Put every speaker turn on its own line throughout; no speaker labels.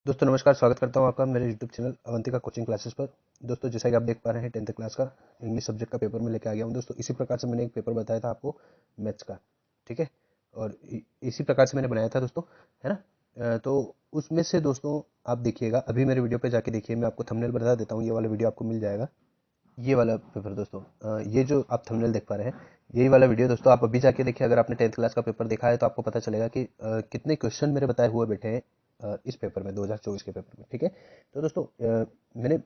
दोस्तों नमस्कार, स्वागत करता हूं आपका मेरे YouTube channel Avantika coaching classes पर। दोस्तों जैसा कि आप देख पा रहे हैं 10th क्लास का इंग्लिश सब्जेक्ट का पेपर में लेके आ गया हूं। दोस्तों इसी प्रकार से मैंने एक पेपर बताया था आपको मैथ्स का, ठीक है। और इसी प्रकार से मैंने बनाया था दोस्तों, है ना। तो उसमें से दोस्तों आप देखिएगा, अभी मेरे वीडियो पे जाके देखिए, मैं आपको थंबनेल बता देता हूँ, ये वाला वीडियो आपको मिल जाएगा। ये वाला पेपर दोस्तों, ये जो आप थंबनेल देख पा रहे हैं, यही वाला वीडियो दोस्तों आप अभी जाके देखिए। अगर आपने 10th क्लास का पेपर देखा है तो आपको पता चलेगा कि कितने क्वेश्चन मेरे बताए हुए बैठे हैं इस पेपर में, 2024 के पेपर में, ठीक है। तो दोस्तों मैंने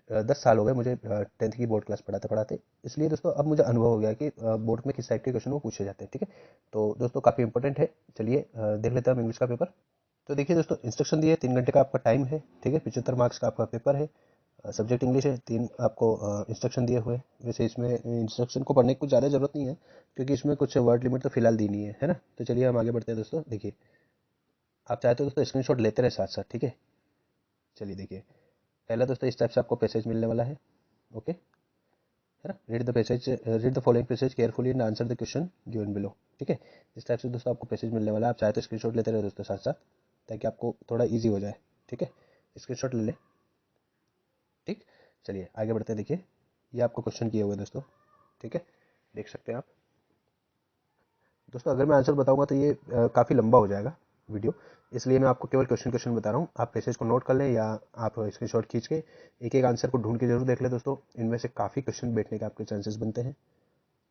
10 साल हो गए मुझे 10th की बोर्ड क्लास पढ़ाते पढ़ाते, इसलिए दोस्तों अब मुझे अनुभव हो गया कि बोर्ड में किस टाइप के क्वेश्चन वो पूछे जाते हैं, ठीक है। तो दोस्तों काफ़ी इंपॉर्टेंट है। चलिए देख लेते हैं हम इंग्लिश का पेपर। तो देखिए दोस्तों, इंस्ट्रक्शन दिए, 3 घंटे का आपका टाइम है, ठीक है। 75 मार्क्स का आपका पेपर है। सब्जेक्ट इंग्लिश है, 3 आपको इंस्ट्रक्शन दिए हुए हैं। वैसे इसमें इंस्ट्रक्शन को पढ़ने की कुछ ज़्यादा ज़रूरत नहीं है, क्योंकि इसमें कुछ वर्ड लिमिट तो फिलहाल दी नहीं है ना। तो चलिए हम आगे बढ़ते हैं दोस्तों। देखिए, आप चाहे तो दोस्तों स्क्रीनशॉट लेते रहे साथ साथ, ठीक है। चलिए देखिए, पहला दोस्तों इस टाइप से आपको पैसेज मिलने वाला है, ओके, है ना। Read the following passage carefully and answer the question given below, ठीक है। इस टाइप से दोस्तों आपको पैसेज मिलने वाला है। आप चाहे तो स्क्रीनशॉट लेते रहे दोस्तों साथ साथ, ताकि आपको थोड़ा ईजी हो जाए, ठीक है। स्क्रीनशॉट ले लें, ठीक। चलिए आगे बढ़ते हैं। देखिए, ये आपको क्वेश्चन किए हुए दोस्तों, ठीक है, देख सकते हैं आप। दोस्तों अगर मैं आंसर बताऊंगा तो ये काफ़ी लंबा हो जाएगा वीडियो, इसलिए मैं आपको केवल क्वेश्चन क्वेश्चन बता रहा हूँ। आप पैसेज को नोट कर लें, या आप स्क्रीनशॉट खींच के एक एक आंसर को ढूंढ के जरूर देख लें दोस्तों। इनमें से काफ़ी क्वेश्चन बैठने के आपके चांसेस बनते हैं,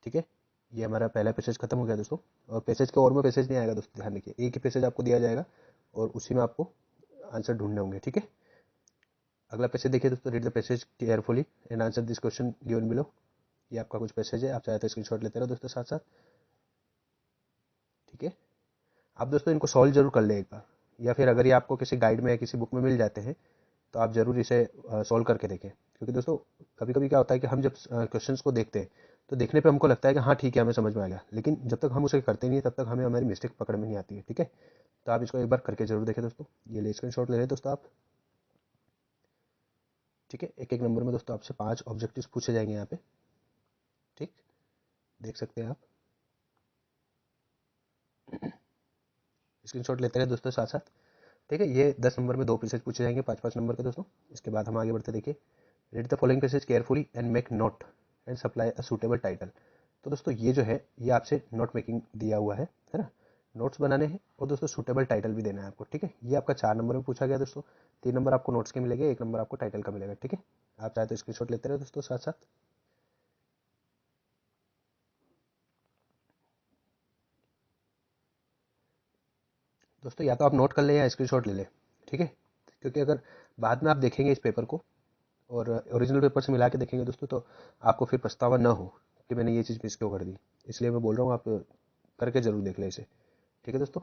ठीक है। ये हमारा पहला पैसेज खत्म हो गया दोस्तों। और पैसेज के और में पैसेज नहीं आएगा दोस्तों, ध्यान रखिए, एक ही पैसेज आपको दिया जाएगा और उसी में आपको आंसर ढूंढने होंगे, ठीक है। अगला पैसेज देखिए दोस्तों, read the passage carefully and answer this question given below. ये आपका कुछ पैसेज है, आप चाहे तो स्क्रीनशॉट लेते रहो दोस्तों साथ साथ, ठीक है। आप दोस्तों इनको सॉल्व जरूर कर लें एक बार, या फिर अगर ये आपको किसी गाइड में या किसी बुक में मिल जाते हैं तो आप जरूर इसे सॉल्व करके देखें। क्योंकि दोस्तों कभी कभी क्या होता है कि हम जब क्वेश्चंस को देखते हैं तो देखने पे हमको लगता है कि हाँ ठीक है, हमें समझ में आ गया, लेकिन जब तक हम उसे करते नहीं है तब तक हमें हमारी मिस्टेक पकड़ में नहीं आती है, ठीक है। तो आप इसको एक बार करके जरूर देखें दोस्तों। ये ले स्क्रीन शॉट ले रहे दोस्तों आप, ठीक है। एक एक नंबर में दोस्तों आपसे 5 ऑब्जेक्टिव्स पूछे जाएंगे यहाँ पे, ठीक, देख सकते हैं आप। स्क्रीन शॉट लेते रहे दोस्तों साथ साथ, ठीक है। ये 10 नंबर में 2 पैसेज पूछे जाएंगे, 5-5 नंबर के दोस्तों। इसके बाद हम आगे बढ़ते, देखिए, read the following passage carefully and make note and supply a suitable title. तो दोस्तों ये जो है, ये आपसे नोट मेकिंग दिया हुआ है ना। नोट्स बनाने हैं और दोस्तों सूटेबल टाइटल भी देना है आपको, ठीक है। ये आपका 4 नंबर में पूछा गया दोस्तों। 3 नंबर आपको नोट्स के मिलेंगे, 1 नंबर आपको टाइटल का मिलेगा, ठीक है। आप चाहे तो स्क्रीनशॉट लेते रहे दोस्तों साथ साथ। दोस्तों या तो आप नोट कर लें या स्क्रीनशॉट ले लें, ठीक है। क्योंकि अगर बाद में आप देखेंगे इस पेपर को और ओरिजिनल पेपर से मिला के देखेंगे दोस्तों, तो आपको फिर पछतावा ना हो कि मैंने ये चीज़ मिस क्यों कर दी। इसलिए मैं बोल रहा हूँ, आप करके ज़रूर देख लें इसे, ठीक है दोस्तों।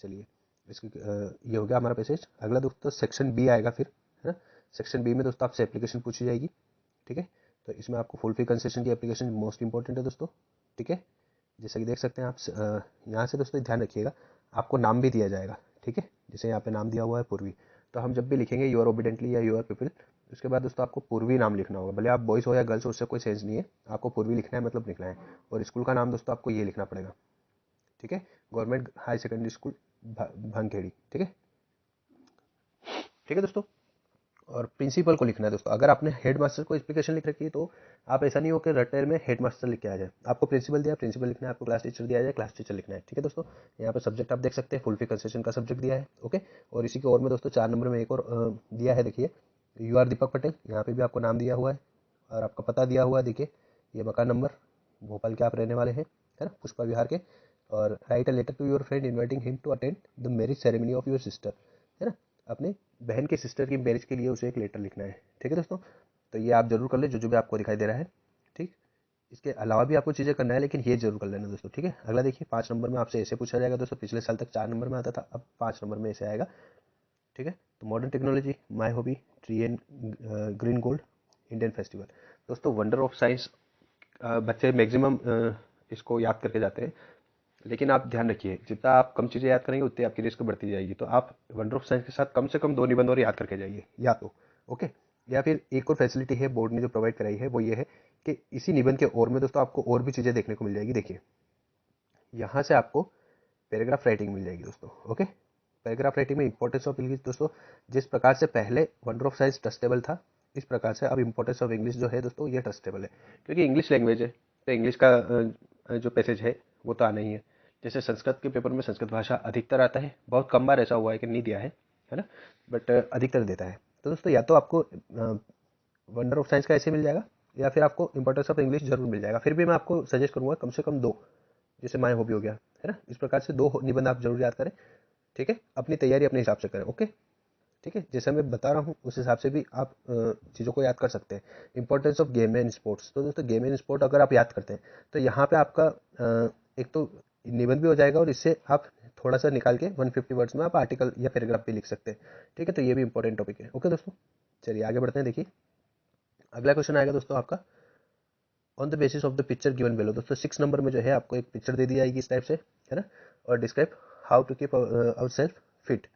चलिए, इसकी ये हो गया हमारा पैसेज। अगला दोस्तों सेक्शन बी आएगा फिर, है ना। सेक्शन बी में दोस्तों आपसे एप्लीकेशन पूछी जाएगी, ठीक है। तो इसमें आपको फुल फी कंसेशन की एप्लीकेशन मोस्ट इंपॉर्टेंट है दोस्तों, ठीक है। जैसे कि देख सकते हैं आप, यहाँ से दोस्तों ध्यान रखिएगा, आपको नाम भी दिया जाएगा, ठीक है। जैसे यहाँ पे नाम दिया हुआ है पूर्वी, तो हम जब भी लिखेंगे यूर ओबिडेंटली या यूर पीपल, उसके बाद दोस्तों आपको पूर्वी नाम लिखना होगा। भले आप बॉयज़ हो या गर्ल्स हो, उससे कोई सेंस नहीं है, आपको पूर्वी लिखना है, मतलब लिखना है। और स्कूल का नाम दोस्तों आपको ये लिखना पड़ेगा, ठीक है। गवर्नमेंट हाई सेकेंडरी स्कूल भांगखेड़ी, ठीक है, ठीक है दोस्तों। और प्रिंसिपल को लिखना है दोस्तों। अगर आपने हेड मास्टर को एप्लीकेशन लिख रखी है तो आप ऐसा नहीं हो कि रटेर में हेड मास्टर लिख के आ जाए। आपको प्रिंसिपल दिया, प्रिंसिपल लिखना है, आपको क्लास टीचर दिया जाए, क्लास टीचर लिखना है, ठीक है दोस्तों। यहाँ पे सब्जेक्ट आप देख सकते हैं, फुल फी कंसेशन का सब्जेक्ट दिया है, ओके। और इसी के और में दोस्तों 4 नंबर में एक और दिया है, देखिए, यू आर दीपक पटेल। यहाँ पे भी आपको नाम दिया हुआ है और आपका पता दिया हुआ है, देखिए, ये मकान नंबर, भोपाल के आप रहने वाले हैं, है ना, पुष्पा विहार के। और write a letter to your friend inviting him to attend the marriage ceremony of your sister, है ना। अपने बहन के सिस्टर की मैरिज के लिए उसे एक लेटर लिखना है, ठीक है दोस्तों। तो ये आप जरूर कर ले, जो जो भी आपको दिखाई दे रहा है, ठीक। इसके अलावा भी आपको चीज़ें करना है, लेकिन ये जरूर कर लेना दोस्तों, ठीक है। अगला देखिए, 5 नंबर में आपसे ऐसे पूछा जाएगा दोस्तों। पिछले साल तक 4 नंबर में आता था, अब 5 नंबर में ऐसे आएगा, ठीक है। तो modern technology, my hobby, tree and green gold, Indian festival. दोस्तों वंडर ऑफ साइंस, बच्चे मैक्सिमम इसको याद करके जाते हैं, लेकिन आप ध्यान रखिए, जितना आप कम चीज़ें याद करेंगे उतनी आपकी रिस्क बढ़ती जाएगी। तो आप वंडर ऑफ साइंस के साथ कम से कम 2 निबंध और याद करके जाइए, या तो, ओके। या फिर एक और फैसिलिटी है बोर्ड ने जो प्रोवाइड कराई है, वो ये है कि इसी निबंध के और में दोस्तों आपको और भी चीज़ें देखने को मिल जाएगी। देखिए, यहाँ से आपको पैराग्राफ राइटिंग मिल जाएगी दोस्तों, ओके। पैराग्राफ राइटिंग में इंपॉर्टेंस ऑफ इंग्लिश दोस्तों, जिस प्रकार से पहले वंडर ऑफ साइंस ट्रस्टेबल था, इस प्रकार से अब इंपॉर्टेंस ऑफ इंग्लिश जो है दोस्तों ये ट्रस्टेबल है, क्योंकि इंग्लिश लैंग्वेज है तो इंग्लिश का जो पैसेज है वो तो आना ही है। जैसे संस्कृत के पेपर में संस्कृत भाषा अधिकतर आता है, बहुत कम बार ऐसा हुआ है कि नहीं दिया है ना, बट अधिकतर देता है। तो दोस्तों या तो आपको वंडर ऑफ साइंस का ऐसे मिल जाएगा, या फिर आपको इंपॉर्टेंस ऑफ इंग्लिश जरूर मिल जाएगा। फिर भी मैं आपको सजेस्ट करूंगा कम से कम 2, जैसे माय हॉबी हो गया है ना, इस प्रकार से 2 निबंध आप जरूर याद करें। ठीक है, अपनी तैयारी अपने हिसाब से करें। ओके, ठीक है, जैसे मैं बता रहा हूँ उस हिसाब से भी आप चीज़ों को याद कर सकते हैं। Importance of game and sports, तो दोस्तों गेम एंड स्पोर्ट अगर आप याद करते हैं तो यहाँ पे आपका एक तो निबंध भी हो जाएगा, और इससे आप थोड़ा सा निकाल के 150 वर्ड्स में आप आर्टिकल या पैराग्राफ भी लिख सकते हैं। ठीक है, तो ये भी इंपॉर्टेंट टॉपिक है। ओके दोस्तों, चलिए आगे बढ़ते हैं। देखिए अगला क्वेश्चन आएगा दोस्तों आपका, on the basis of the picture given below. दोस्तों 6 नंबर में जो है आपको एक पिक्चर दे दी जाएगी इस टाइप से, है ना, और describe how to keep our self fit.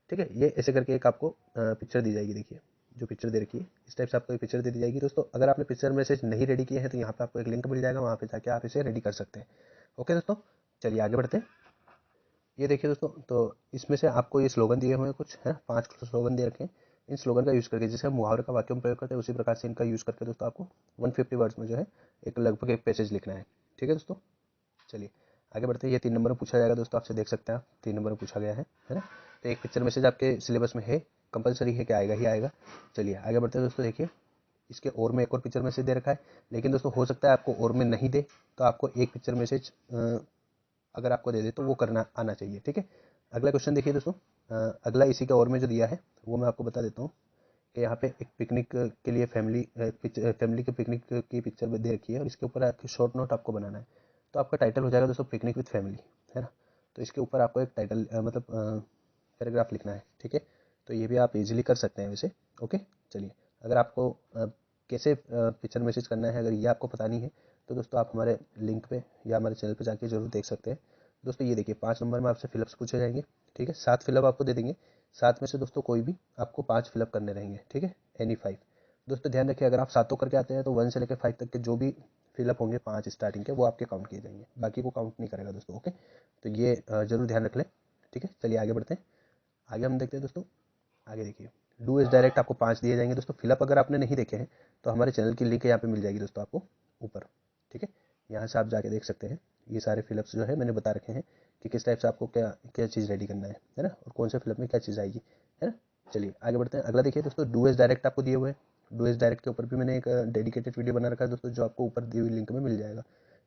ठीक है, ये ऐसे करके एक आपको पिक्चर दी जाएगी। देखिए जो पिक्चर दे रखी है इस टाइप से आपको एक पिक्चर दे दी जाएगी दोस्तों। अगर आपने पिक्चर मैसेज नहीं रेडी किए हैं तो यहाँ पे आपको एक लिंक मिल जाएगा, वहाँ पे जाके आप इसे रेडी कर सकते हैं। ओके दोस्तों, चलिए आगे बढ़ते हैं। ये देखिए दोस्तों, तो इसमें से आपको ये स्लोगन दिए हुए हैं कुछ, है ना, 5 स्लोगन दे रखे हैं। इन स्लोगन का यूज़ करके, जैसे हम मुहावरे का वाक्य में प्रयोग करते हैं उसी प्रकार से इनका यूज़ करके दोस्तों आपको 150 वर्ड्स में जो है एक लगभग एक पैसेज लिखना है। ठीक है दोस्तों, चलिए आगे बढ़ते हैं। ये 3 नंबर में पूछा जाएगा दोस्तों आपसे, देख सकते हैं आप 3 नंबर में पूछा गया है ना। तो एक पिक्चर मैसेज आपके सिलेबस में है, कंपलसरी है कि आएगा ही आएगा। चलिए आगे बढ़ते हैं दोस्तों। देखिए इसके और में एक और पिक्चर मैसेज दे रखा है, लेकिन दोस्तों हो सकता है आपको और में नहीं दे, तो आपको एक पिक्चर मैसेज अगर आपको दे दे तो वो करना आना चाहिए। ठीक है, अगला क्वेश्चन देखिए दोस्तों, अगला इसी का और में जो दिया है वो मैं आपको बता देता हूँ कि यहाँ पे एक पिकनिक के लिए फैमिली के पिकनिक की पिक्चर दे रखी है, और इसके ऊपर आपकी शॉर्ट नोट आपको बनाना है। तो आपका टाइटल हो जाएगा दोस्तों पिकनिक विद फैमिली, है ना। तो इसके ऊपर आपको एक टाइटल मतलब पैराग्राफ लिखना है। ठीक है, तो ये भी आप इजीली कर सकते हैं वैसे। ओके, चलिए अगर आपको कैसे पिक्चर मैसेज करना है, अगर ये आपको पता नहीं है तो दोस्तों आप हमारे लिंक पे या हमारे चैनल पे जाके जरूर देख सकते हैं। दोस्तों ये देखिए 5 नंबर में आपसे फिलअप्स पूछे जाएंगे। ठीक है, 7 फिलअप आपको दे देंगे, 7 में से दोस्तों कोई भी आपको 5 फिलअप करने रहेंगे। ठीक है, एनी 5। दोस्तों ध्यान रखिए, अगर आप 7 करके आते हैं तो 1 से लेकर 5 तक के जो भी फिलअप होंगे 5 स्टार्टिंग के, वो आपके काउंट किए जाएंगे, बाकी को काउंट नहीं करेगा दोस्तों। ओके, तो ये जरूर ध्यान रख लें। ठीक है, चलिए आगे बढ़ते हैं। आगे हम देखते हैं दोस्तों, आगे देखिए डू इज डायरेक्ट आपको 5 दिए जाएंगे दोस्तों। फिलअप अगर आपने नहीं देखे हैं तो हमारे चैनल की लिंक यहाँ पे मिल जाएगी दोस्तों आपको ऊपर। ठीक है, यहाँ से आप जाके देख सकते हैं, ये सारे फिलअप्स जो है मैंने बता रखे हैं कि किस टाइप से आपको क्या क्या चीज़ रेडी करना है ना, और कौन से फिलअप में क्या चीज़ आएगी, है ना। चलिए आगे बढ़ते हैं। अगला देखिए दोस्तों, डू इज डायरेक्ट आपको दिए हुए हैं। डू इज डायरेक्ट के ऊपर भी मैंने एक डेडिकेटेड वीडियो बना रखा है दोस्तों, जो आपको ऊपर दी हुई लिंक में मिल जाएगा।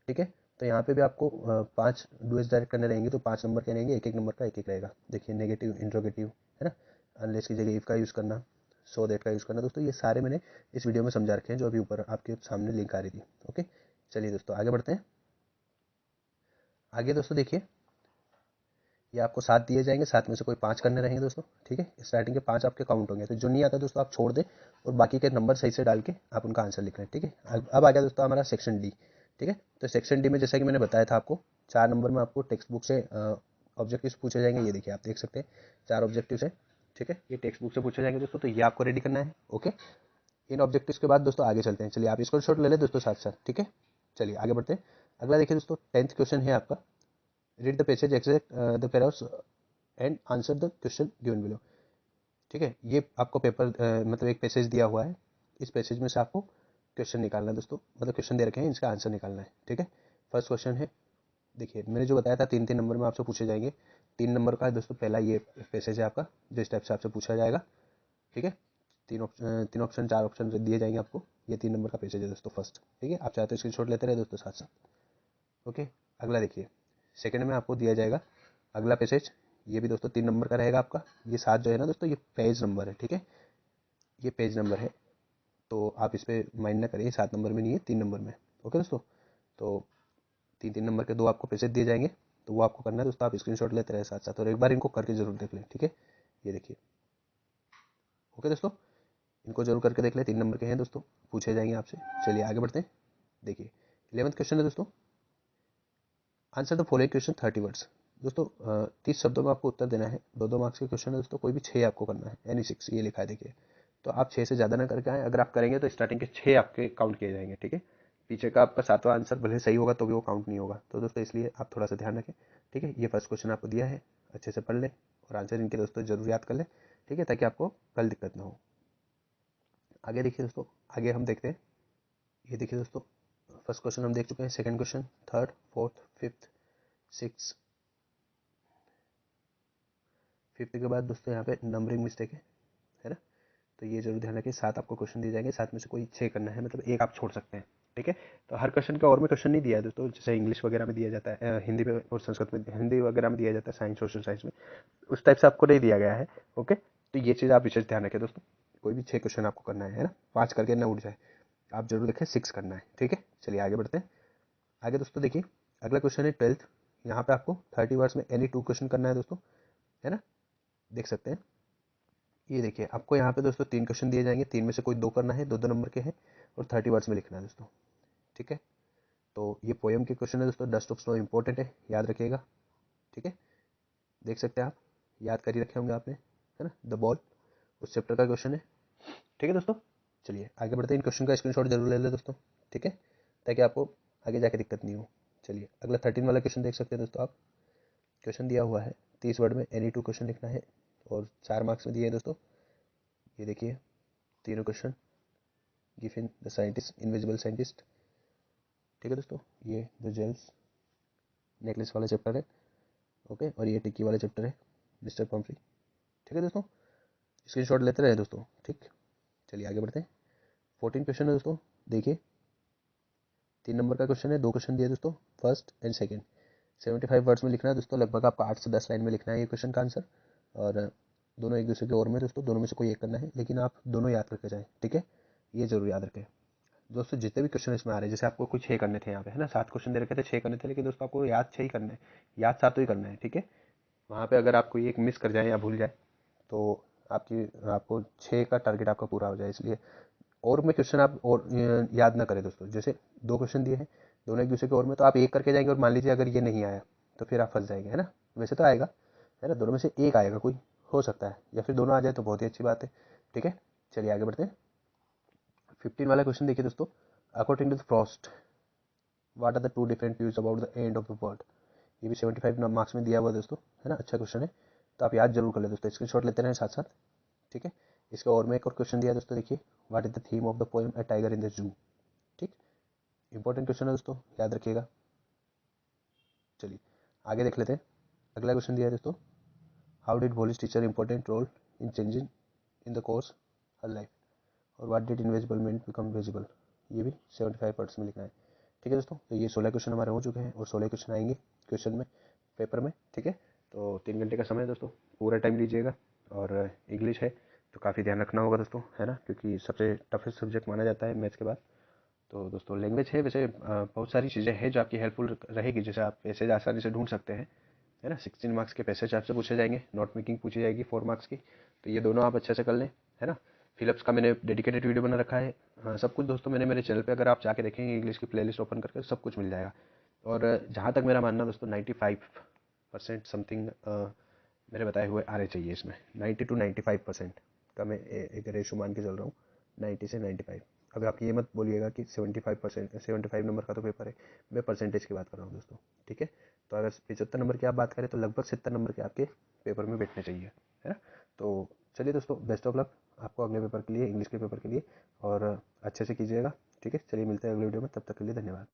ठीक है, तो यहाँ पे भी आपको 5 डू इज डायरेक्ट करने रहेंगे, तो 5 नंबर के रहेंगे, एक एक नंबर का एक एक रहेगा। देखिए नेगेटिव, इंट्रोगेटिव, है ना, अनलेस की जगह इफ का यूज़ करना, सो दैट का यूज़ करना। दोस्तों ये सारे मैंने इस वीडियो में समझा रखे हैं, जो अभी ऊपर आपके सामने लिंक आ रही थी। ओके, चलिए दोस्तों आगे बढ़ते हैं। आगे दोस्तों देखिए, ये आपको 7 दिए जाएंगे, 7 में से कोई 5 करने रहेंगे दोस्तों। ठीक है, स्टार्टिंग के 5 आपके काउंट होंगे, तो जो नहीं आता दोस्तों आप छोड़ दें, और बाकी के नंबर सही से डाल के आप उनका आंसर लिख रहे हैं। ठीक है, अब आ गया दोस्तों हमारा सेक्शन डी। ठीक है, तो सेक्शन डी में जैसा कि मैंने बताया था आपको, 4 नंबर में आपको टेक्स्ट बुक से ऑब्जेक्टिव्स पूछे जाएंगे। ये देखिए आप देख सकते हैं 4 ऑब्जेक्टिव्स है। ठीक है, ये टेक्स्ट बुक से पूछे जाएंगे दोस्तों, तो ये आपको रेडी करना है। ओके, इन ऑब्जेक्टिव्स के बाद दोस्तों आगे चलते हैं। चलिए आप इसको शॉट ले लें दोस्तों साथ साथ। ठीक है, चलिए आगे बढ़ते हैं। अगला देखिए दोस्तों, 10th क्वेश्चन है आपका, read the passage exact the Paris and answer the question given below. ठीक है, ये आपको पेपर मतलब एक पैसेज दिया हुआ है, इस पैसेज में से आपको क्वेश्चन निकालना है दोस्तों, मतलब क्वेश्चन दे रखे हैं, इसका आंसर निकालना है। ठीक है, फर्स्ट क्वेश्चन है, देखिए मैंने जो बताया था 3-3 नंबर में आपसे पूछे जाएंगे। 3 नंबर का है दोस्तों, पहला ये पैसेज है आपका, जो इस टाइप से आपसे पूछा जाएगा। ठीक है, 3 ऑप्शन 4 ऑप्शन दिए जाएंगे आपको। ये 3 नंबर का पैसेज है दोस्तों फर्स्ट। ठीक है, आप चाहे तो स्क्रीनशॉट लेते रहे दोस्तों साथ साथ। ओके, अगला देखिए, सेकंड में आपको दिया जाएगा अगला पैसेज, ये भी दोस्तों 3 नंबर का रहेगा आपका। ये 7 जो है ना दोस्तों, ये पेज नंबर है। ठीक है, ये पेज नंबर है, तो आप इस पर माइंड ना करिए, 7 नंबर में नहीं है, 3 नंबर में। ओके दोस्तों, तो 3-3 नंबर के 2 आपको पैसेज दिए जाएंगे, तो वो आपको करना है दोस्तों, आप स्क्रीनशॉट लेते रहे साथ साथ, और एक बार इनको करके जरूर देख लें। ठीक है, ये देखिए। ओके दोस्तों, इनको जरूर करके देख लें, 3 नंबर के हैं दोस्तों, पूछे जाएंगे आपसे। चलिए आगे बढ़ते हैं। देखिए 11th क्वेश्चन है दोस्तों, answer the following question 30 words. दोस्तों 30 शब्दों में आपको उत्तर देना है। 2-2 मार्क्स के क्वेश्चन है दोस्तों, कोई भी 6 आपको करना है, यानी 6 ये लिखा है देखिए। तो आप 6 से ज़्यादा ना करके आए, अगर आप करेंगे तो स्टार्टिंग के 6 आपके काउंट किए जाएंगे। ठीक है, पीछे का आपका 7वां आंसर भले सही होगा तो भी वो काउंट नहीं होगा, तो दोस्तों इसलिए आप थोड़ा सा ध्यान रखें। ठीक है, ये फर्स्ट क्वेश्चन आपको दिया है, अच्छे से पढ़ लें। और आंसर इनके दोस्तों जरूर याद कर लें, ठीक है, ताकि आपको कल दिक्कत ना हो। आगे देखिए दोस्तों, आगे हम देखते हैं। ये देखिए दोस्तों, फर्स्ट क्वेश्चन हम देख चुके हैं, second question, third, fourth, fifth, six, fifth के बाद दोस्तों यहाँ पे नंबरिंग मिस्टेक है ना। तो ये जरूर ध्यान रखिए, 7 आपको क्वेश्चन दिए जाएंगे, 7 में से कोई 6 करना है, मतलब एक आप छोड़ सकते हैं, ठीक है। तो हर क्वेश्चन का और में क्वेश्चन नहीं दिया है दोस्तों, जैसे इंग्लिश वगैरह में दिया जाता है, हिंदी में और संस्कृत में, हिंदी वगैरह में दिया जाता है, साइंस सोशल साइंस में, उस टाइप से आपको नहीं दिया गया है। ओके, तो ये चीज़ आप विशेष ध्यान रखें दोस्तों, कोई भी 6 क्वेश्चन आपको करना है ना, 5 करके ना उठ जाए, आप जरूर देखें 6 करना है, ठीक है। चलिए आगे बढ़ते हैं। आगे दोस्तों देखिए, अगला क्वेश्चन है 12th। यहाँ पे आपको 30 वर्ड्स में एनी 2 क्वेश्चन करना है दोस्तों, है ना। देख सकते हैं, ये देखिए आपको यहाँ पे दोस्तों 3 क्वेश्चन दिए जाएंगे, 3 में से कोई 2 करना है, 2-2 नंबर के हैं, और 30 वर्ड्स में लिखना है दोस्तों, ठीक है। तो ये पोएम के क्वेश्चन है दोस्तों, डस्ट ऑफ स्नो इंपॉर्टेंट है, याद रखिएगा, ठीक है। देख सकते हैं आप, याद कर ही रखे होंगे आपने, है ना। द बॉल उस चैप्टर का क्वेश्चन है, ठीक है दोस्तों। चलिए आगे बढ़ते हैं, इन क्वेश्चन का स्क्रीनशॉट जरूर ले लें दोस्तों, ठीक है, ताकि आपको आगे जाके दिक्कत नहीं हो। चलिए अगला 13 वाला क्वेश्चन देख सकते हैं दोस्तों आप। क्वेश्चन दिया हुआ है 30 वर्ड में एनी 2 क्वेश्चन लिखना है, और 4 मार्क्स में दिए हैं दोस्तों। ये देखिए तीनों question, given the scientist, invisible scientist, ठीक है दोस्तों। ये द जेल्स नेकलेस वाला चैप्टर है, ओके, और ये टिक्की वाला चैप्टर है, मिस्टर पम्फ्री, ठीक है दोस्तों। स्क्रीनशॉट लेते रहे दोस्तों, ठीक। चलिए आगे बढ़ते हैं। 14 क्वेश्चन है दोस्तों, देखिए 3 नंबर का क्वेश्चन है, 2 क्वेश्चन दिए दोस्तों, फर्स्ट एंड सेकंड, 75 वर्ड्स में लिखना है दोस्तों, लगभग आपको 8 से 10 लाइन में लिखना है ये क्वेश्चन का आंसर, और दोनों एक दूसरे के ओर में दोस्तों, दोनों में से कोई एक करना है, लेकिन आप दोनों याद करके जाएं, ठीक है, ये जरूर याद रखें दोस्तों। जितने भी क्वेश्चन इसमें आ रहे हैं, जैसे आपको कुछ 6 करने थे यहाँ पे, है ना, 7 क्वेश्चन दे रखे थे, 6 करने थे, लेकिन दोस्तों आपको याद 6 ही करना है, याद 7 ही करना है, ठीक है। वहाँ पे अगर आप कोई एक मिस कर जाए या भूल जाए, तो आपको 6 का टारगेट आपका पूरा हो जाए, इसलिए और में क्वेश्चन आप और याद ना करें दोस्तों। जैसे 2 क्वेश्चन दिए हैं, दोनों एक दूसरे के और में, तो आप एक करके जाएंगे, और मान लीजिए अगर ये नहीं आया तो फिर आप फंस जाएंगे, है ना। वैसे तो आएगा, है ना, दोनों में से एक आएगा, कोई हो सकता है, या फिर दोनों आ जाए तो बहुत ही अच्छी बात है, ठीक है। चलिए आगे बढ़ते हैं। 15 वाला क्वेश्चन देखिए दोस्तों, according to the Frost what are the two different views about the end of the world. ये भी 75 मार्क्स में दिया हुआ है दोस्तों, है ना, अच्छा क्वेश्चन है, तो आप याद जरूर कर ले दोस्तों, स्क्रीनशॉट लेते रहें साथ साथ, ठीक है। इसके और में एक और क्वेश्चन दिया है दोस्तों, देखिए what is the theme of the poem a tiger in the zoo, ठीक, इंपॉर्टेंट क्वेश्चन है दोस्तों, याद रखिएगा। चलिए आगे देख लेते हैं। अगला क्वेश्चन दिया है दोस्तों, how did Wallis teacher important role in changing in the course her life, और what did invisible man become visible. ये भी 75 वर्ड्स में लिखना है, ठीक है दोस्तों। तो ये 16 क्वेश्चन हमारे हो चुके हैं, और 16 क्वेश्चन आएंगे क्वेश्चन में, पेपर में, ठीक है। तो 3 घंटे का समय है दोस्तों, पूरा टाइम लीजिएगा, और इंग्लिश है तो काफ़ी ध्यान रखना होगा दोस्तों, है ना, क्योंकि सबसे टफेस्ट सब्जेक्ट माना जाता है मैथ्स के बाद। तो दोस्तों लैंग्वेज है, वैसे बहुत सारी चीज़ें हैं जो आपकी हेल्पफुल रहेगी, जैसे आप पैसेज आसानी से ढूंढ सकते हैं, है ना। 16 मार्क्स के पैसेज आपसे पूछे जाएंगे, नोट मेकिंग पूछी जाएगी 4 मार्क्स की, तो ये दोनों आप अच्छे से कर लें, है ना। फिलअप्स का मैंने डेडिकेटेड वीडियो बना रखा है, हाँ सब कुछ दोस्तों मैंने मेरे चैनल पे, अगर आप जाके देखेंगे इंग्लिश की प्लेलिस्ट ओपन करके सब कुछ मिल जाएगा। और जहाँ तक मेरा मानना दोस्तों 95% समथिंग मेरे बताए हुए आ रहे चाहिए इसमें, 90 to 95% का मैं एक रेशो मान के चल रहा हूँ, 90 से 95। अब आप ये मत बोलिएगा कि 75%, 75 नंबर का तो पेपर है, मैं परसेंटेज की बात कर रहा हूँ दोस्तों, ठीक है। तो अगर 75 नंबर की आप बात करें तो लगभग 70 नंबर के आपके पेपर में बैठने चाहिए, है ना। तो चलिए दोस्तों, बेस्ट ऑफ लक आपको अगले पेपर के लिए, इंग्लिश के पेपर के लिए, और अच्छे से कीजिएगा, ठीक है। चलिए मिलते हैं अगले वीडियो में, तब तक के लिए धन्यवाद।